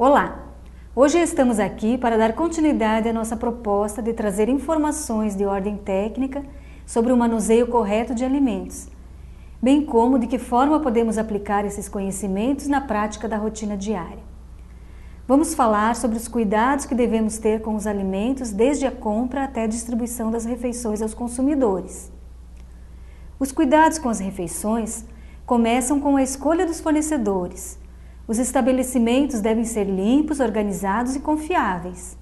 Olá! Hoje estamos aqui para dar continuidade à nossa proposta de trazer informações de ordem técnica sobre o manuseio correto de alimentos, bem como de que forma podemos aplicar esses conhecimentos na prática da rotina diária. Vamos falar sobre os cuidados que devemos ter com os alimentos desde a compra até a distribuição das refeições aos consumidores. Os cuidados com as refeições começam com a escolha dos fornecedores. Os estabelecimentos devem ser limpos, organizados e confiáveis.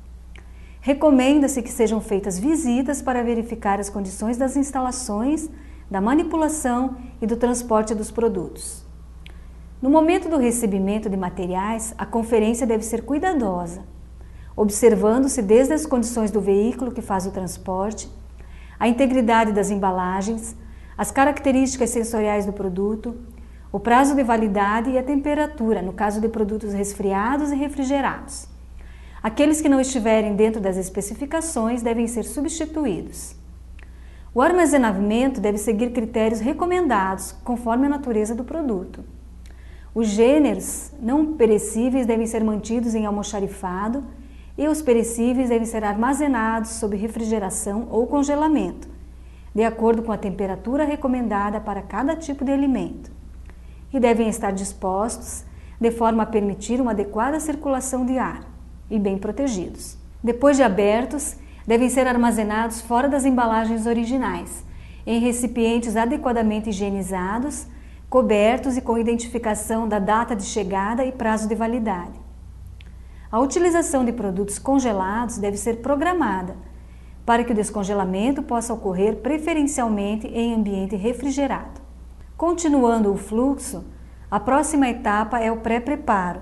Recomenda-se que sejam feitas visitas para verificar as condições das instalações, da manipulação e do transporte dos produtos. No momento do recebimento de materiais, a conferência deve ser cuidadosa, observando-se desde as condições do veículo que faz o transporte, a integridade das embalagens, as características sensoriais do produto, o prazo de validade e a temperatura, no caso de produtos resfriados e refrigerados. Aqueles que não estiverem dentro das especificações devem ser substituídos. O armazenamento deve seguir critérios recomendados, conforme a natureza do produto. Os gêneros não perecíveis devem ser mantidos em almoxarifado e os perecíveis devem ser armazenados sob refrigeração ou congelamento, de acordo com a temperatura recomendada para cada tipo de alimento, e devem estar dispostos de forma a permitir uma adequada circulação de ar e bem protegidos. Depois de abertos, devem ser armazenados fora das embalagens originais, em recipientes adequadamente higienizados, cobertos e com identificação da data de chegada e prazo de validade. A utilização de produtos congelados deve ser programada, para que o descongelamento possa ocorrer preferencialmente em ambiente refrigerado. Continuando o fluxo, a próxima etapa é o pré-preparo,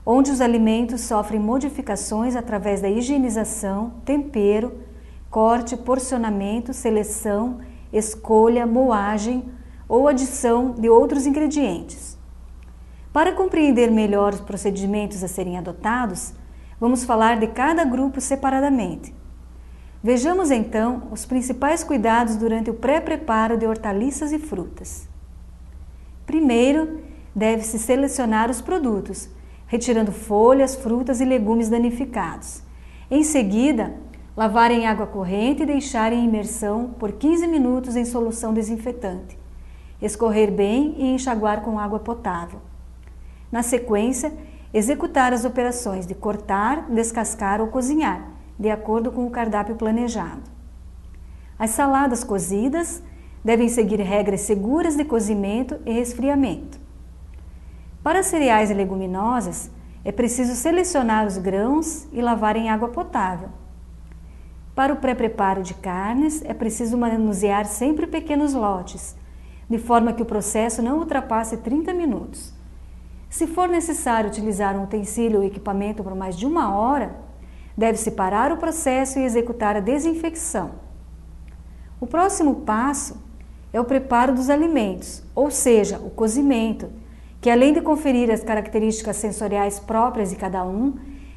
onde os alimentos sofrem modificações através da higienização, tempero, corte, porcionamento, seleção, escolha, moagem ou adição de outros ingredientes. Para compreender melhor os procedimentos a serem adotados, vamos falar de cada grupo separadamente. Vejamos então os principais cuidados durante o pré-preparo de hortaliças e frutas. Primeiro, deve-se selecionar os produtos, retirando folhas, frutas e legumes danificados. Em seguida, lavar em água corrente e deixar em imersão por 15 minutos em solução desinfetante. Escorrer bem e enxaguar com água potável. Na sequência, executar as operações de cortar, descascar ou cozinhar, de acordo com o cardápio planejado. As saladas cozidas devem seguir regras seguras de cozimento e resfriamento. Para cereais e leguminosas, é preciso selecionar os grãos e lavar em água potável. Para o pré-preparo de carnes, é preciso manusear sempre pequenos lotes, de forma que o processo não ultrapasse 30 minutos. Se for necessário utilizar um utensílio ou equipamento por mais de 1 hora, deve-se parar o processo e executar a desinfecção. O próximo passo é o preparo dos alimentos, ou seja, o cozimento, que além de conferir as características sensoriais próprias de cada um,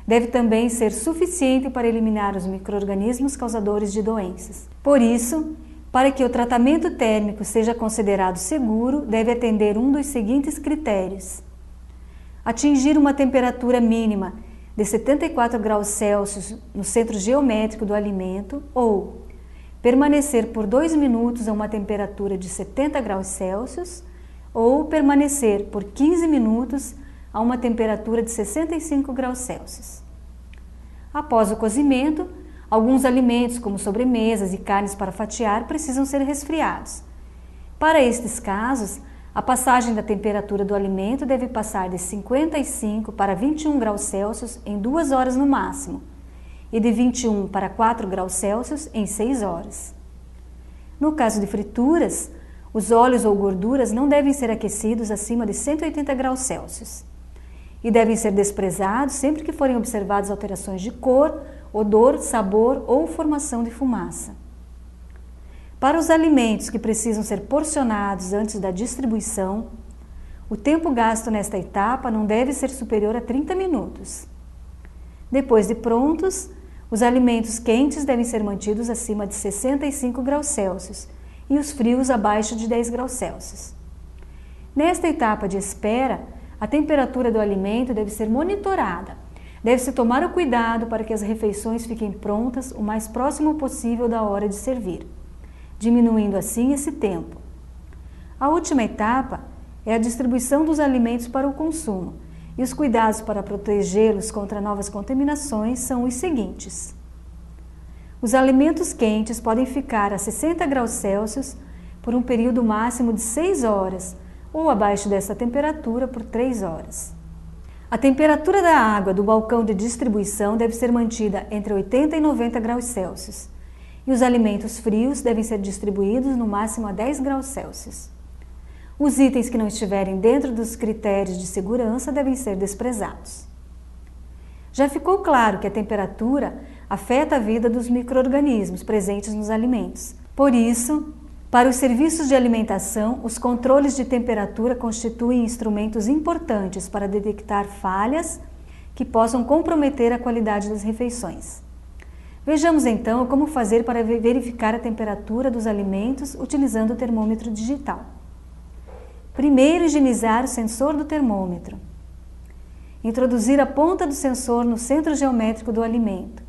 deve também ser suficiente para eliminar os micro-organismos causadores de doenças. Por isso, para que o tratamento térmico seja considerado seguro, deve atender um dos seguintes critérios: atingir uma temperatura mínima de 74 graus Celsius no centro geométrico do alimento ou permanecer por 2 minutos a uma temperatura de 70 graus Celsius ou permanecer por 15 minutos a uma temperatura de 65 graus Celsius. Após o cozimento, alguns alimentos, como sobremesas e carnes para fatiar, precisam ser resfriados. Para estes casos, a passagem da temperatura do alimento deve passar de 55 para 21 graus Celsius em 2 horas no máximo, e de 21 para 4 graus Celsius em 6 horas. No caso de frituras, os óleos ou gorduras não devem ser aquecidos acima de 180 graus Celsius e devem ser desprezados sempre que forem observadas alterações de cor, odor, sabor ou formação de fumaça. Para os alimentos que precisam ser porcionados antes da distribuição, o tempo gasto nesta etapa não deve ser superior a 30 minutos. Depois de prontos, os alimentos quentes devem ser mantidos acima de 65 graus Celsius e os frios abaixo de 10 graus Celsius. Nesta etapa de espera, a temperatura do alimento deve ser monitorada Deve-se tomar o cuidado para que as refeições fiquem prontas o mais próximo possível da hora de servir, diminuindo assim esse tempo. A última etapa é a distribuição dos alimentos para o consumo, e os cuidados para protegê-los contra novas contaminações são os seguintes. Os alimentos quentes podem ficar a 60 graus Celsius por um período máximo de 6 horas ou abaixo dessa temperatura por 3 horas. A temperatura da água do balcão de distribuição deve ser mantida entre 80 e 90 graus Celsius e os alimentos frios devem ser distribuídos no máximo a 10 graus Celsius. Os itens que não estiverem dentro dos critérios de segurança devem ser desprezados. Já ficou claro que a temperatura afeta a vida dos micro-organismos presentes nos alimentos. Por isso, para os serviços de alimentação, os controles de temperatura constituem instrumentos importantes para detectar falhas que possam comprometer a qualidade das refeições. Vejamos então como fazer para verificar a temperatura dos alimentos utilizando o termômetro digital. Primeiro, higienizar o sensor do termômetro. Introduzir a ponta do sensor no centro geométrico do alimento.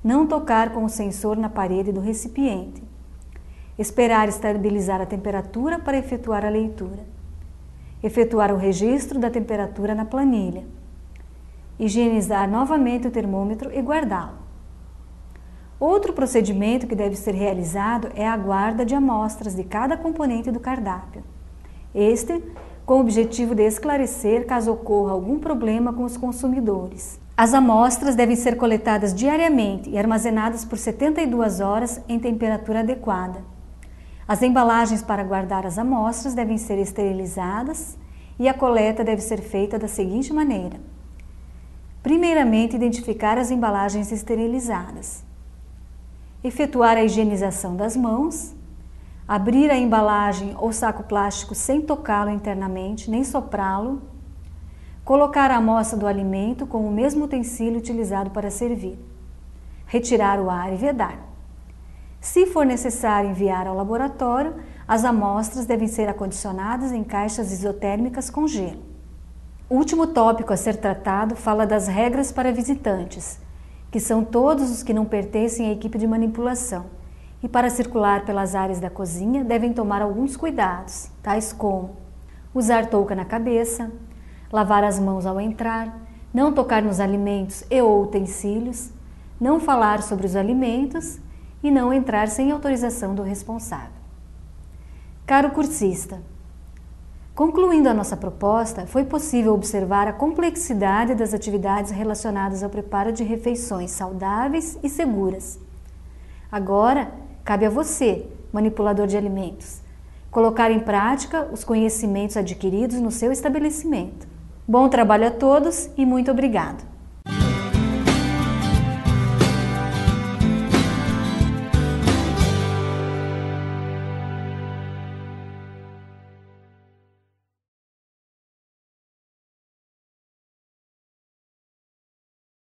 Não tocar com o sensor na parede do recipiente. Esperar estabilizar a temperatura para efetuar a leitura. Efetuar o registro da temperatura na planilha. Higienizar novamente o termômetro e guardá-lo. Outro procedimento que deve ser realizado é a guarda de amostras de cada componente do cardápio. Este, com o objetivo de esclarecer caso ocorra algum problema com os consumidores. As amostras devem ser coletadas diariamente e armazenadas por 72 horas em temperatura adequada. As embalagens para guardar as amostras devem ser esterilizadas e a coleta deve ser feita da seguinte maneira. Primeiramente, identificar as embalagens esterilizadas. Efetuar a higienização das mãos. Abrir a embalagem ou saco plástico sem tocá-lo internamente, nem soprá-lo. Colocar a amostra do alimento com o mesmo utensílio utilizado para servir. Retirar o ar e vedar. Se for necessário enviar ao laboratório, as amostras devem ser acondicionadas em caixas isotérmicas com gelo. O último tópico a ser tratado fala das regras para visitantes, que são todos os que não pertencem à equipe de manipulação. E para circular pelas áreas da cozinha devem tomar alguns cuidados, tais como usar touca na cabeça, lavar as mãos ao entrar, não tocar nos alimentos e ou utensílios, não falar sobre os alimentos e não entrar sem autorização do responsável. Caro cursista, concluindo a nossa proposta, foi possível observar a complexidade das atividades relacionadas ao preparo de refeições saudáveis e seguras. Agora, cabe a você, manipulador de alimentos, colocar em prática os conhecimentos adquiridos no seu estabelecimento. Bom trabalho a todos e muito obrigado!